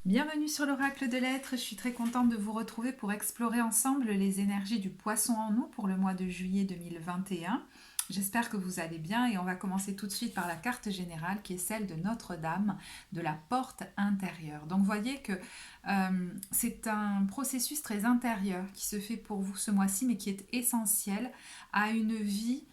Bienvenue sur l'Oracle de l'Être, je suis très contente de vous retrouver pour explorer ensemble les énergies du poisson en nous pour le mois de juillet 2021. J'espère que vous allez bien et on va commencer tout de suite par la carte générale qui est celle de Notre-Dame, de la porte intérieure. Donc vous voyez que c'est un processus très intérieur qui se fait pour vous ce mois-ci mais qui est essentiel à une vie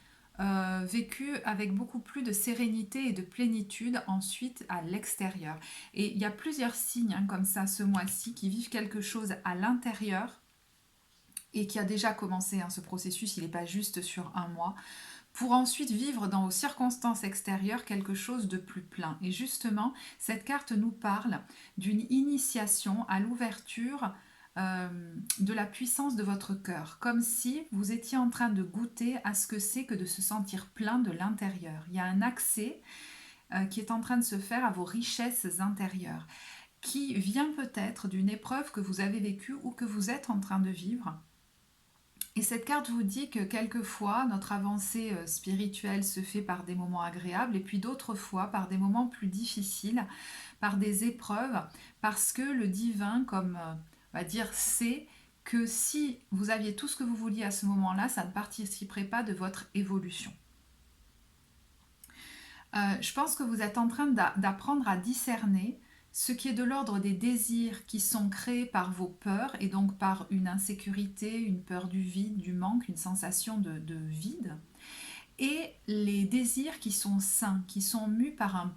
vécu avec beaucoup plus de sérénité et de plénitude ensuite à l'extérieur. Et il y a plusieurs signes comme ça ce mois-ci qui vivent quelque chose à l'intérieur et qui a déjà commencé ce processus, il n'est pas juste sur un mois, pour ensuite vivre dans vos circonstances extérieures quelque chose de plus plein. Et justement, cette carte nous parle d'une initiation à l'ouverture de la puissance de votre cœur, comme si vous étiez en train de goûter à ce que c'est que de se sentir plein de l'intérieur. Il y a un accès qui est en train de se faire à vos richesses intérieures, qui vient peut-être d'une épreuve que vous avez vécue ou que vous êtes en train de vivre. Et cette carte vous dit que quelquefois, notre avancée spirituelle se fait par des moments agréables et puis d'autres fois par des moments plus difficiles, par des épreuves, parce que le divin, comme on va dire, sait que si vous aviez tout ce que vous vouliez à ce moment-là, ça ne participerait pas de votre évolution. Je pense que vous êtes en train d'apprendre à discerner ce qui est de l'ordre des désirs qui sont créés par vos peurs et donc par une insécurité, une peur du vide, du manque, une sensation de vide, et les désirs qui sont sains, qui sont mus par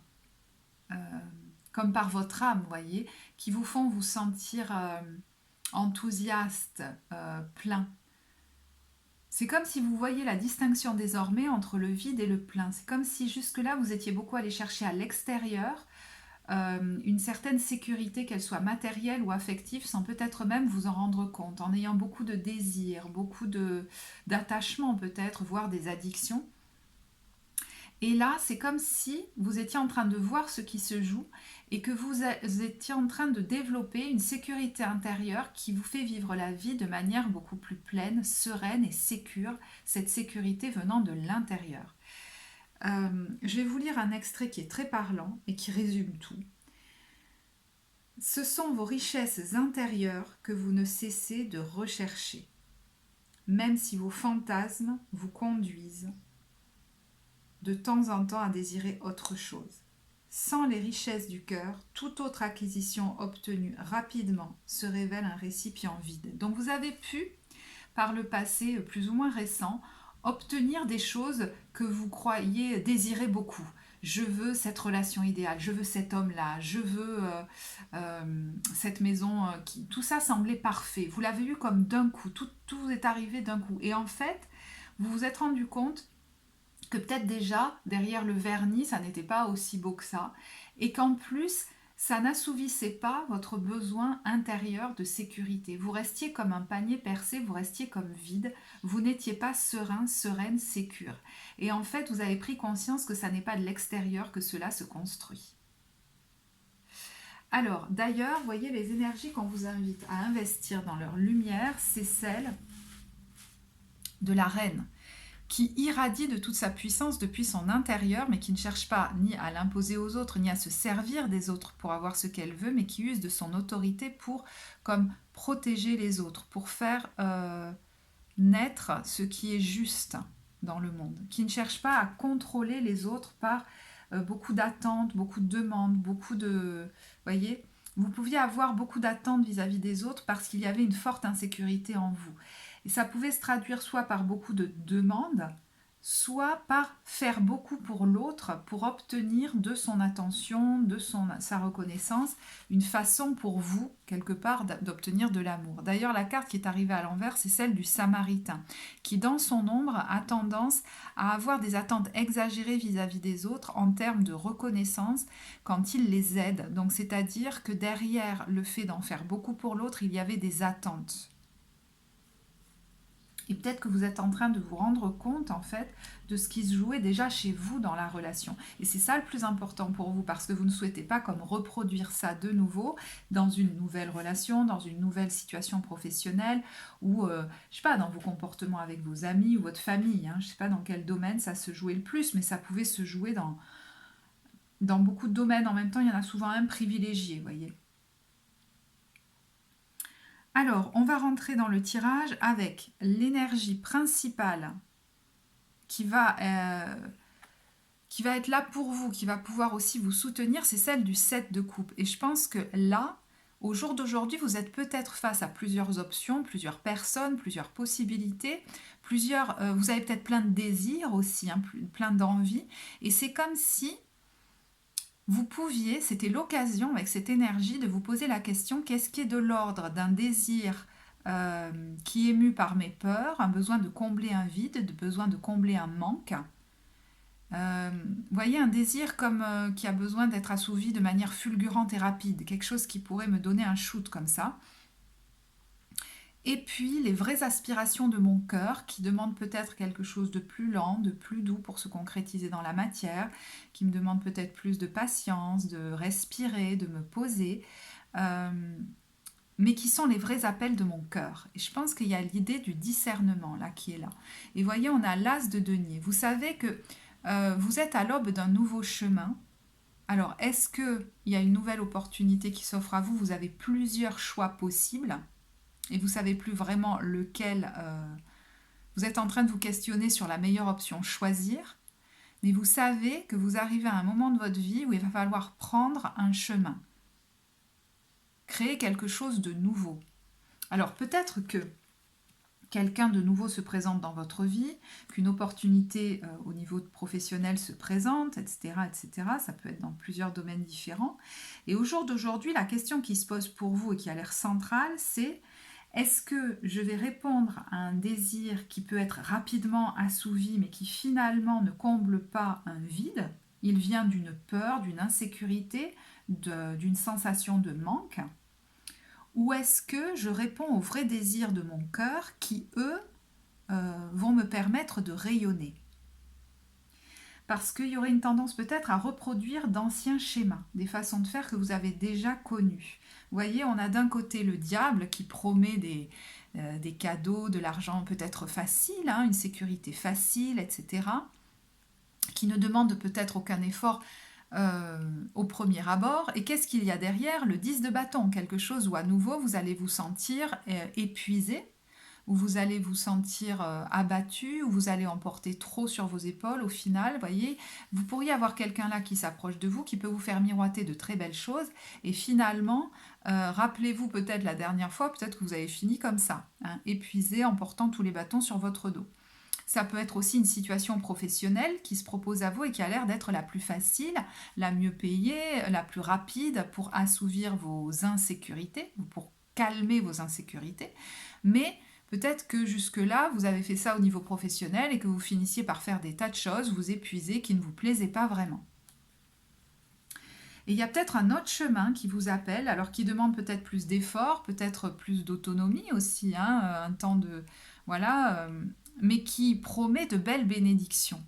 comme par votre âme, vous voyez, qui vous font vous sentir enthousiaste, plein. C'est comme si vous voyez la distinction désormais entre le vide et le plein. C'est comme si jusque-là vous étiez beaucoup allé chercher à l'extérieur une certaine sécurité, qu'elle soit matérielle ou affective, sans peut-être même vous en rendre compte, en ayant beaucoup de désirs, beaucoup d'attachements peut-être, voire des addictions. Et là, c'est comme si vous étiez en train de voir ce qui se joue et que vous étiez en train de développer une sécurité intérieure qui vous fait vivre la vie de manière beaucoup plus pleine, sereine et sécure, cette sécurité venant de l'intérieur. Je vais vous lire un extrait qui est très parlant et qui résume tout. Ce sont vos richesses intérieures que vous ne cessez de rechercher, même si vos fantasmes vous conduisent de temps en temps à désirer autre chose. Sans les richesses du cœur, toute autre acquisition obtenue rapidement se révèle un récipient vide. Donc vous avez pu, par le passé plus ou moins récent, obtenir des choses que vous croyez désirer beaucoup. Je veux cette relation idéale, je veux cet homme-là, je veux cette maison. Tout ça semblait parfait. Vous l'avez eu comme d'un coup, tout est arrivé d'un coup. Et en fait, vous vous êtes rendu compte que peut-être déjà, derrière le vernis, ça n'était pas aussi beau que ça. Et qu'en plus, ça n'assouvissait pas votre besoin intérieur de sécurité. Vous restiez comme un panier percé, vous restiez comme vide, vous n'étiez pas serein, sereine, sécure. Et en fait, vous avez pris conscience que ça n'est pas de l'extérieur que cela se construit. Alors, d'ailleurs, vous voyez, les énergies qu'on vous invite à investir dans leur lumière, c'est celle de la reine, qui irradie de toute sa puissance depuis son intérieur, mais qui ne cherche pas ni à l'imposer aux autres, ni à se servir des autres pour avoir ce qu'elle veut, mais qui use de son autorité pour comme protéger les autres, pour faire naître ce qui est juste dans le monde, qui ne cherche pas à contrôler les autres par beaucoup d'attentes, beaucoup de demandes, beaucoup de... Voyez, vous pouviez avoir beaucoup d'attentes vis-à-vis des autres parce qu'il y avait une forte insécurité en vous. Et ça pouvait se traduire soit par beaucoup de demandes, soit par faire beaucoup pour l'autre, pour obtenir de son attention, sa reconnaissance, une façon pour vous, quelque part, d'obtenir de l'amour. D'ailleurs, la carte qui est arrivée à l'envers, c'est celle du Samaritain, qui dans son ombre a tendance à avoir des attentes exagérées vis-à-vis des autres en termes de reconnaissance quand il les aide. Donc, c'est-à-dire que derrière le fait d'en faire beaucoup pour l'autre, il y avait des attentes. Et peut-être que vous êtes en train de vous rendre compte en fait de ce qui se jouait déjà chez vous dans la relation. Et c'est ça le plus important pour vous parce que vous ne souhaitez pas comme reproduire ça de nouveau dans une nouvelle relation, dans une nouvelle situation professionnelle ou je sais pas, dans vos comportements avec vos amis ou votre famille. Je sais pas dans quel domaine ça se jouait le plus, mais ça pouvait se jouer dans beaucoup de domaines. En même temps, il y en a souvent un privilégié, vous voyez. Alors, on va rentrer dans le tirage avec l'énergie principale qui va, euh, qui va être là pour vous, qui va pouvoir aussi vous soutenir, c'est celle du 7 de coupe. Et je pense que là, au jour d'aujourd'hui, vous êtes peut-être face à plusieurs options, plusieurs personnes, plusieurs possibilités, vous avez peut-être plein de désirs aussi, hein, plein d'envies. Et c'est comme si vous pouviez, c'était l'occasion avec cette énergie de vous poser la question, qu'est-ce qui est de l'ordre d'un désir qui est mu par mes peurs, un besoin de combler un vide, de besoin de combler un manque. Vous voyez, un désir comme qui a besoin d'être assouvi de manière fulgurante et rapide, quelque chose qui pourrait me donner un shoot comme ça. Et puis les vraies aspirations de mon cœur qui demandent peut-être quelque chose de plus lent, de plus doux pour se concrétiser dans la matière, qui me demandent peut-être plus de patience, de respirer, de me poser, euh, mais qui sont les vrais appels de mon cœur. Et je pense qu'il y a l'idée du discernement là qui est là. Et voyez, on a l'as de denier. Vous savez que vous êtes à l'aube d'un nouveau chemin. Alors, est-ce qu'il y a une nouvelle opportunité qui s'offre à vous? Vous avez plusieurs choix possibles et vous ne savez plus vraiment lequel. Vous êtes en train de vous questionner sur la meilleure option, choisir. Mais vous savez que vous arrivez à un moment de votre vie où il va falloir prendre un chemin, créer quelque chose de nouveau. Alors peut-être que quelqu'un de nouveau se présente dans votre vie, qu'une opportunité au niveau professionnel se présente, etc., etc. Ça peut être dans plusieurs domaines différents. Et au jour d'aujourd'hui, la question qui se pose pour vous et qui a l'air centrale, c'est est-ce que je vais répondre à un désir qui peut être rapidement assouvi, mais qui finalement ne comble pas un vide? Il vient d'une peur, d'une insécurité, d'une sensation de manque. Ou est-ce que je réponds aux vrais désirs de mon cœur qui, eux, vont me permettre de rayonner? Parce qu'il y aurait une tendance peut-être à reproduire d'anciens schémas, des façons de faire que vous avez déjà connues. Vous voyez, on a d'un côté le diable qui promet des cadeaux, de l'argent peut-être facile, hein, une sécurité facile, etc., qui ne demande peut-être aucun effort au premier abord. Et qu'est-ce qu'il y a derrière? Le 10 de bâton, quelque chose où à nouveau vous allez vous sentir épuisé, où vous allez vous sentir abattu, où vous allez en porter trop sur vos épaules. Au final, voyez, vous pourriez avoir quelqu'un là qui s'approche de vous, qui peut vous faire miroiter de très belles choses. Et finalement, rappelez-vous peut-être la dernière fois, peut-être que vous avez fini comme ça, hein, épuisé en portant tous les bâtons sur votre dos. Ça peut être aussi une situation professionnelle qui se propose à vous et qui a l'air d'être la plus facile, la mieux payée, la plus rapide pour assouvir vos insécurités, pour calmer vos insécurités. Mais peut-être que jusque-là, vous avez fait ça au niveau professionnel et que vous finissiez par faire des tas de choses, vous épuisez, qui ne vous plaisaient pas vraiment. Et il y a peut-être un autre chemin qui vous appelle, alors qui demande peut-être plus d'efforts, peut-être plus d'autonomie aussi, hein, un temps de... Voilà, mais qui promet de belles bénédictions,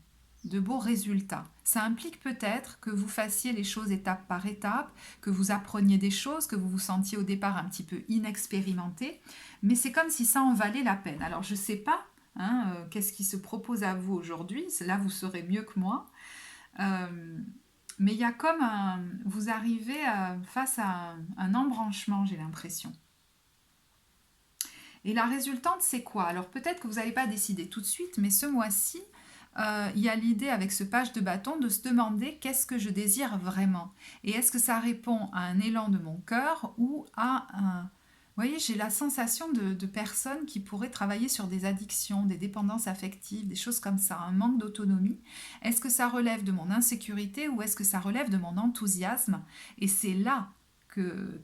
de beaux résultats. Ça implique peut-être que vous fassiez les choses étape par étape, que vous appreniez des choses, que vous vous sentiez au départ un petit peu inexpérimenté, mais c'est comme si ça en valait la peine. Alors je ne sais pas, hein, qu'est-ce qui se propose à vous aujourd'hui, là vous saurez mieux que moi. Mais il y a comme vous arrivez face à un embranchement, j'ai l'impression. Et la résultante, c'est quoi? Alors peut-être que vous n'allez pas décider tout de suite, mais ce mois-ci, il y a l'idée avec ce page de bâton de se demander qu'est-ce que je désire vraiment. Et est-ce que ça répond à un élan de mon cœur ou à un... Vous voyez, j'ai la sensation de personnes qui pourraient travailler sur des addictions, des dépendances affectives, des choses comme ça, un manque d'autonomie. Est-ce que ça relève de mon insécurité ou est-ce que ça relève de mon enthousiasme? Et c'est là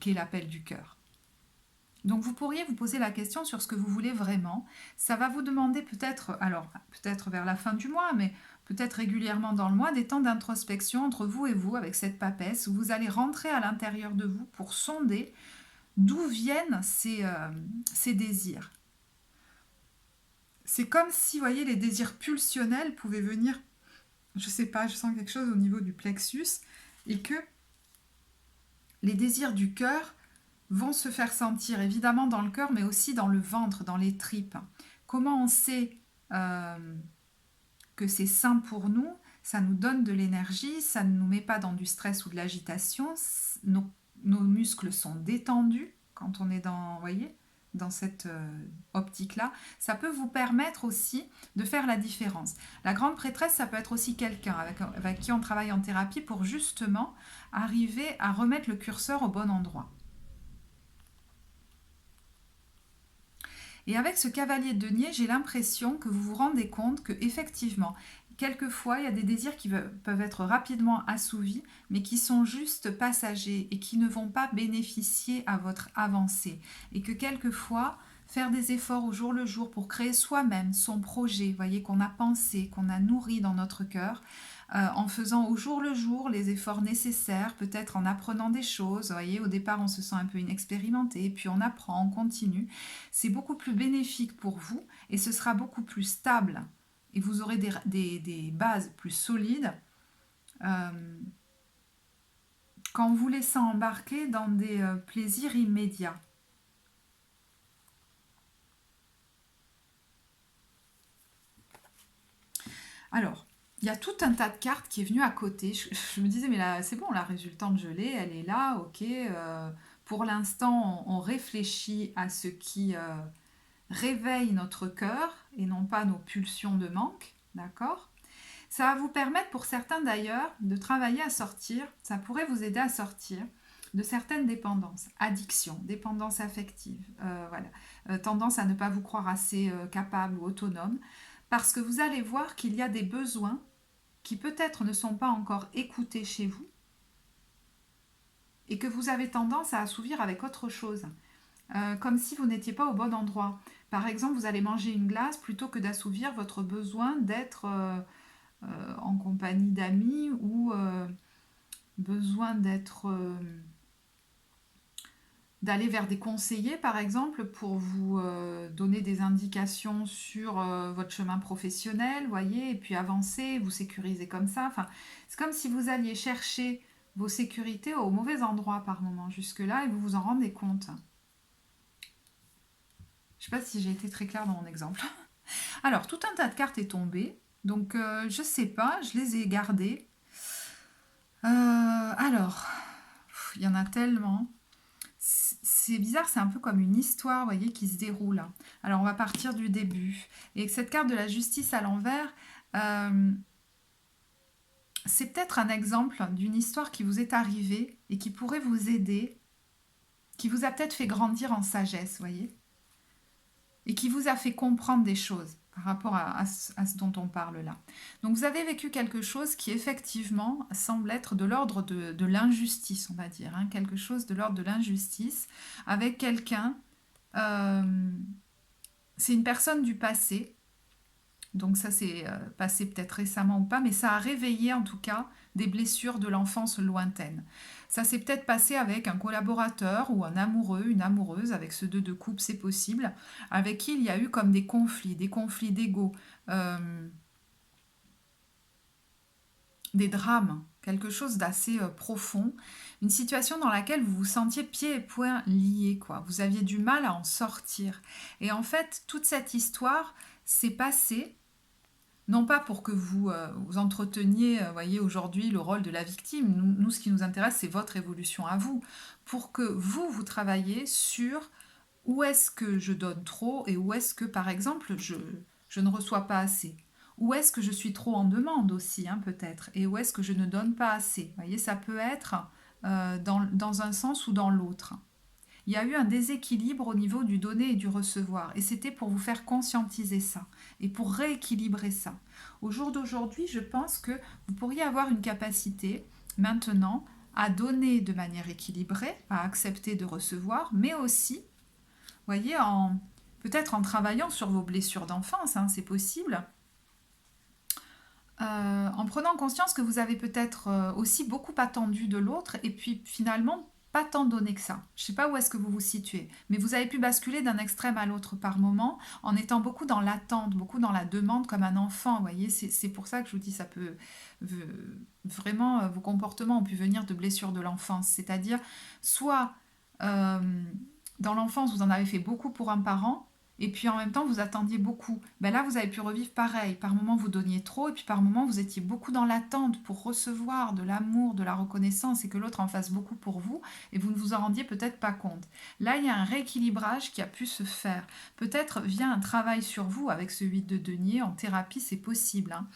qu'est l'appel du cœur. Donc vous pourriez vous poser la question sur ce que vous voulez vraiment. Ça va vous demander peut-être, alors peut-être vers la fin du mois, mais peut-être régulièrement dans le mois, des temps d'introspection entre vous et vous avec cette papesse où vous allez rentrer à l'intérieur de vous pour sonder d'où viennent ces désirs. C'est comme si, vous voyez, les désirs pulsionnels pouvaient venir, je sais pas, je sens quelque chose au niveau du plexus, et que les désirs du cœur vont se faire sentir évidemment dans le cœur, mais aussi dans le ventre, dans les tripes. Comment on sait que c'est sain pour nous? Ça nous donne de l'énergie, ça ne nous met pas dans du stress ou de l'agitation. Nos muscles sont détendus quand on est dans, vous voyez, dans cette optique-là, ça peut vous permettre aussi de faire la différence. La grande prêtresse, ça peut être aussi quelqu'un avec qui on travaille en thérapie pour justement arriver à remettre le curseur au bon endroit. Et avec ce cavalier de denier, j'ai l'impression que vous vous rendez compte que effectivement, quelquefois, il y a des désirs qui peuvent être rapidement assouvis, mais qui sont juste passagers et qui ne vont pas bénéficier à votre avancée. Et que quelquefois, faire des efforts au jour le jour pour créer soi-même son projet, voyez, qu'on a pensé, qu'on a nourri dans notre cœur, en faisant au jour le jour les efforts nécessaires, peut-être en apprenant des choses. Vous voyez, au départ, on se sent un peu inexpérimenté, puis on apprend, on continue. C'est beaucoup plus bénéfique pour vous et ce sera beaucoup plus stable. Et vous aurez des bases plus solides qu'en vous laissant embarquer dans des plaisirs immédiats. Alors, il y a tout un tas de cartes qui est venu à côté. Je me disais, mais là, c'est bon, la résultante, je l'ai, elle est là, ok. Pour l'instant, on réfléchit à ce qui réveille notre cœur et non pas nos pulsions de manque, d'accord? Ça va vous permettre, pour certains d'ailleurs, de travailler à sortir, ça pourrait vous aider à sortir de certaines dépendances, addiction, dépendance affective, voilà, tendance à ne pas vous croire assez capable ou autonome, parce que vous allez voir qu'il y a des besoins qui peut-être ne sont pas encore écoutés chez vous et que vous avez tendance à assouvir avec autre chose, comme si vous n'étiez pas au bon endroit. Par exemple, vous allez manger une glace plutôt que d'assouvir votre besoin d'être en compagnie d'amis ou besoin d'aller vers des conseillers par exemple pour vous donner des indications sur votre chemin professionnel, voyez, et puis avancer, vous sécuriser comme ça. Enfin, c'est comme si vous alliez chercher vos sécurités au mauvais endroit par moment jusque-là et vous vous en rendez compte. Je ne sais pas si j'ai été très claire dans mon exemple. Alors, tout un tas de cartes est tombé. Donc, je sais pas, je les ai gardées. Alors, il y en a tellement. C'est bizarre, c'est un peu comme une histoire, vous voyez, qui se déroule. Alors, on va partir du début. Et avec cette carte de la justice à l'envers, c'est peut-être un exemple d'une histoire qui vous est arrivée et qui pourrait vous aider, qui vous a peut-être fait grandir en sagesse, vous voyez, et qui vous a fait comprendre des choses par rapport à ce dont on parle là. Donc vous avez vécu quelque chose qui effectivement semble être de l'ordre de l'injustice, on va dire, hein, quelque chose de l'ordre de l'injustice avec quelqu'un, c'est une personne du passé, donc ça s'est passé peut-être récemment ou pas, mais ça a réveillé en tout cas des blessures de l'enfance lointaine. Ça s'est peut-être passé avec un collaborateur ou un amoureux, une amoureuse, avec ce 2 de coupe, c'est possible, avec qui il y a eu comme des conflits d'ego, des drames, quelque chose d'assez profond, une situation dans laquelle vous vous sentiez pieds et poings liés, quoi. Vous aviez du mal à en sortir. Et en fait, toute cette histoire s'est passée non pas pour que vous entreteniez, voyez, aujourd'hui le rôle de la victime. Nous, ce qui nous intéresse, c'est votre évolution à vous. Pour que vous travailliez sur où est-ce que je donne trop et où est-ce que, par exemple, je ne reçois pas assez. Où est-ce que je suis trop en demande aussi, hein, peut-être. Et où est-ce que je ne donne pas assez. Vous voyez, ça peut être dans un sens ou dans l'autre. Il y a eu un déséquilibre au niveau du donner et du recevoir. Et c'était pour vous faire conscientiser ça et pour rééquilibrer ça. Au jour d'aujourd'hui, je pense que vous pourriez avoir une capacité maintenant à donner de manière équilibrée, à accepter de recevoir, mais aussi, voyez, peut-être en travaillant sur vos blessures d'enfance, hein, c'est possible, en prenant conscience que vous avez peut-être aussi beaucoup attendu de l'autre et puis finalement pas tant donné que ça. Je ne sais pas où est-ce que vous vous situez, mais vous avez pu basculer d'un extrême à l'autre par moment en étant beaucoup dans l'attente, beaucoup dans la demande comme un enfant. Vous voyez, c'est pour ça que je vous dis, ça peut vraiment, vos comportements ont pu venir de blessures de l'enfance. C'est-à-dire, soit dans l'enfance, vous en avez fait beaucoup pour un parent, et puis en même temps vous attendiez beaucoup. Ben là vous avez pu revivre pareil, par moments vous donniez trop et puis par moments vous étiez beaucoup dans l'attente pour recevoir de l'amour, de la reconnaissance et que l'autre en fasse beaucoup pour vous et vous ne vous en rendiez peut-être pas compte. Là il y a un rééquilibrage qui a pu se faire, peut-être via un travail sur vous avec ce 8 de denier en thérapie, c'est possible, hein.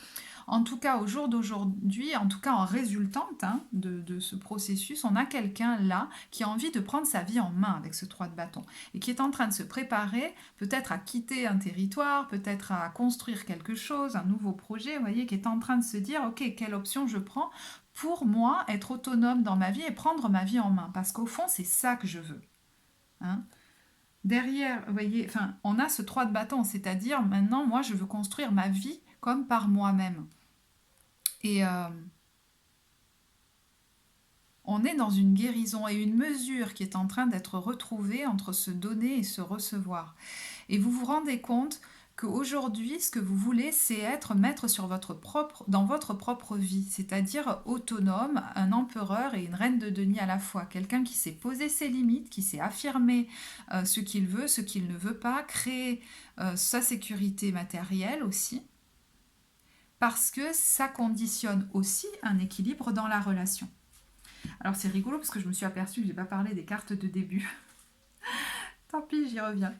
En tout cas, au jour d'aujourd'hui, en tout cas en résultante de ce processus, on a quelqu'un là qui a envie de prendre sa vie en main avec ce 3 de bâton et qui est en train de se préparer peut-être à quitter un territoire, peut-être à construire quelque chose, un nouveau projet, vous voyez, qui est en train de se dire, ok, quelle option je prends pour moi être autonome dans ma vie et prendre ma vie en main, parce qu'au fond, c'est ça que je veux, hein. Derrière, vous voyez, enfin, on a ce 3 de bâton, c'est-à-dire maintenant, moi, je veux construire ma vie comme par moi-même. Et on est dans une guérison et une mesure qui est en train d'être retrouvée entre se donner et se recevoir. Et vous vous rendez compte qu'aujourd'hui, ce que vous voulez, c'est être maître dans votre propre vie, c'est-à-dire autonome, un empereur et une reine de denier à la fois. Quelqu'un qui sait poser ses limites, qui sait affirmer ce qu'il veut, ce qu'il ne veut pas, créer sa sécurité matérielle aussi, parce que ça conditionne aussi un équilibre dans la relation. Alors c'est rigolo parce que je me suis aperçue que je n'ai pas parlé des cartes de début. Tant pis, j'y reviens.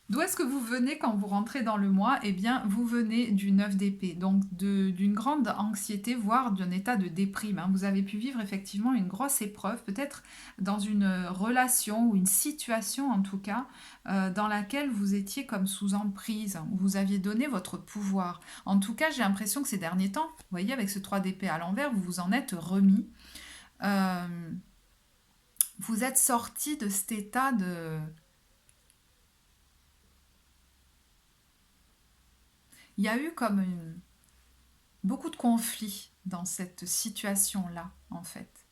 D'où est-ce que vous venez quand vous rentrez dans le mois? Eh bien, vous venez du 9 d'épée, donc d'une grande anxiété, voire d'un état de déprime, hein. Vous avez pu vivre effectivement une grosse épreuve, peut-être dans une relation ou une situation en tout cas, dans laquelle vous étiez comme sous emprise, où vous aviez donné votre pouvoir. En tout cas, j'ai l'impression que ces derniers temps, vous voyez, avec ce 3 d'épée à l'envers, vous vous en êtes remis. Vous êtes sorti de cet état de... Il y a eu comme beaucoup de conflits dans cette situation-là, en fait.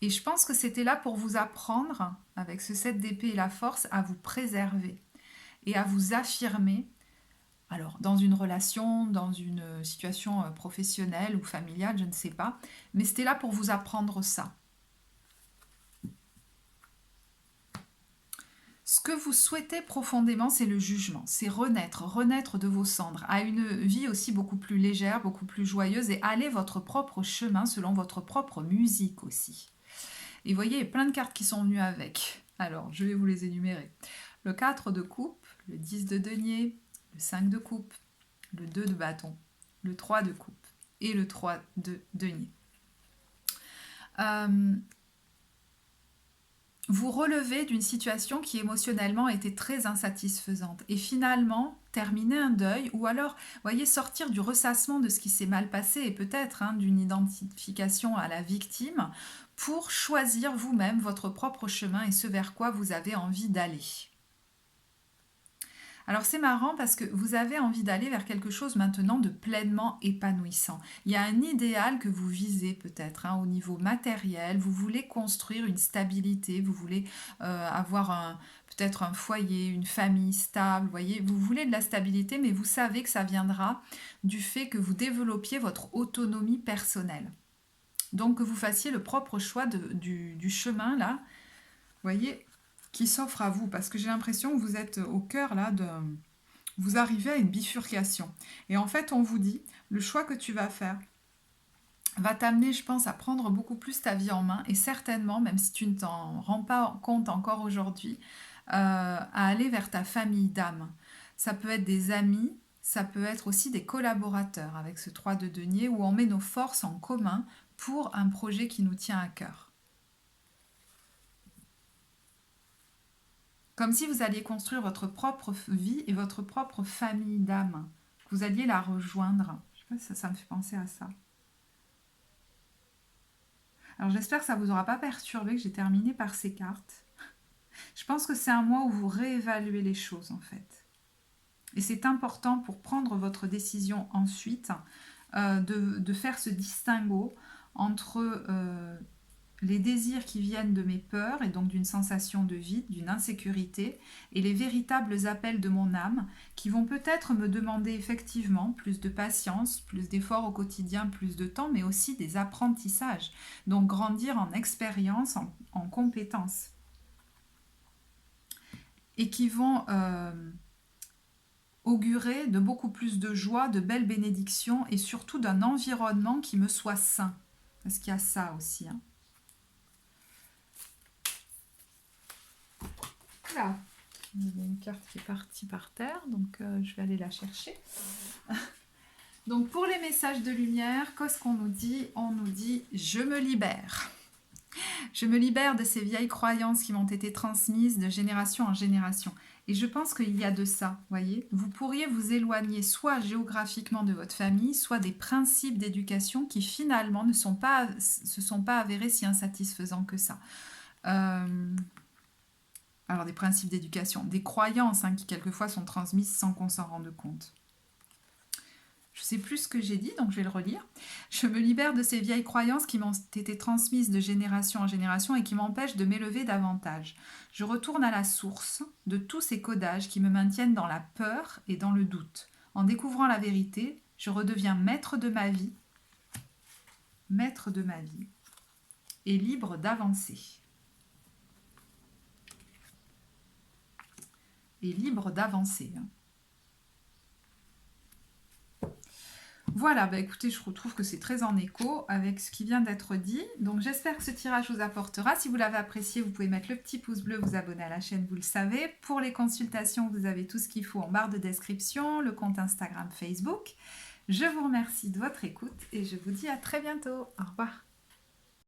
Et je pense que c'était là pour vous apprendre, avec ce 7 d'épée et la force, à vous préserver et à vous affirmer. Alors, dans une relation, dans une situation professionnelle ou familiale, je ne sais pas. Mais c'était là pour vous apprendre ça. Ce que vous souhaitez profondément, c'est le jugement, c'est renaître de vos cendres, à une vie aussi beaucoup plus légère, beaucoup plus joyeuse et aller votre propre chemin selon votre propre musique aussi. Et vous voyez, il y a plein de cartes qui sont venues avec. Alors, je vais vous les énumérer. Le 4 de coupe, le 10 de denier, le 5 de coupe, le 2 de bâton, le 3 de coupe et le 3 de denier. Vous relevez d'une situation qui émotionnellement était très insatisfaisante et finalement terminer un deuil ou alors, voyez, sortir du ressassement de ce qui s'est mal passé et peut-être d'une identification à la victime pour choisir vous-même votre propre chemin et ce vers quoi vous avez envie d'aller. Alors c'est marrant parce que vous avez envie d'aller vers quelque chose maintenant de pleinement épanouissant. Il y a un idéal que vous visez peut-être au niveau matériel, vous voulez construire une stabilité, vous voulez avoir peut-être un foyer, une famille stable, voyez, vous voulez de la stabilité mais vous savez que ça viendra du fait que vous développiez votre autonomie personnelle. Donc que vous fassiez le propre choix du chemin là, voyez, qui s'offre à vous, parce que j'ai l'impression que vous êtes au cœur là de... Vous arrivez à une bifurcation. Et en fait, on vous dit, le choix que tu vas faire va t'amener, je pense, à prendre beaucoup plus ta vie en main, et certainement, même si tu ne t'en rends pas compte encore aujourd'hui, à aller vers ta famille d'âme. Ça peut être des amis, ça peut être aussi des collaborateurs, avec ce 3 de denier, où on met nos forces en commun pour un projet qui nous tient à cœur. Comme si vous alliez construire votre propre vie et votre propre famille d'âme. Vous alliez la rejoindre. Je sais pas si ça me fait penser à ça. Alors j'espère que ça ne vous aura pas perturbé que j'ai terminé par ces cartes. Je pense que c'est un mois où vous réévaluez les choses en fait. Et c'est important pour prendre votre décision ensuite de faire ce distinguo entre... les désirs qui viennent de mes peurs et donc d'une sensation de vide, d'une insécurité, et les véritables appels de mon âme qui vont peut-être me demander effectivement plus de patience, plus d'efforts au quotidien, plus de temps, mais aussi des apprentissages. Donc grandir en expérience, en compétences. et qui vont augurer de beaucoup plus de joie, de belles bénédictions et surtout d'un environnement qui me soit sain. Parce qu'il y a ça aussi. Hein. Là, il y a une carte qui est partie par terre, donc je vais aller la chercher. Donc pour les messages de lumière, qu'est-ce qu'on nous dit? On nous dit « Je me libère ». Je me libère de ces vieilles croyances qui m'ont été transmises de génération en génération. Et je pense qu'il y a de ça, voyez. Vous pourriez vous éloigner soit géographiquement de votre famille, soit des principes d'éducation qui finalement ne se sont pas avérés si insatisfaisants que ça. Alors des principes d'éducation, des croyances qui quelquefois sont transmises sans qu'on s'en rende compte. Je ne sais plus ce que j'ai dit, donc je vais le relire. Je me libère de ces vieilles croyances qui m'ont été transmises de génération en génération et qui m'empêchent de m'élever davantage. Je retourne à la source de tous ces codages qui me maintiennent dans la peur et dans le doute. En découvrant la vérité, je redeviens maître de ma vie et libre d'avancer. Et libre d'avancer. Voilà, bah écoutez, je trouve que c'est très en écho avec ce qui vient d'être dit. Donc j'espère que ce tirage vous apportera. Si vous l'avez apprécié, vous pouvez mettre le petit pouce bleu, vous abonner à la chaîne, vous le savez. Pour les consultations, vous avez tout ce qu'il faut en barre de description, le compte Instagram, Facebook. Je vous remercie de votre écoute et je vous dis à très bientôt. Au revoir.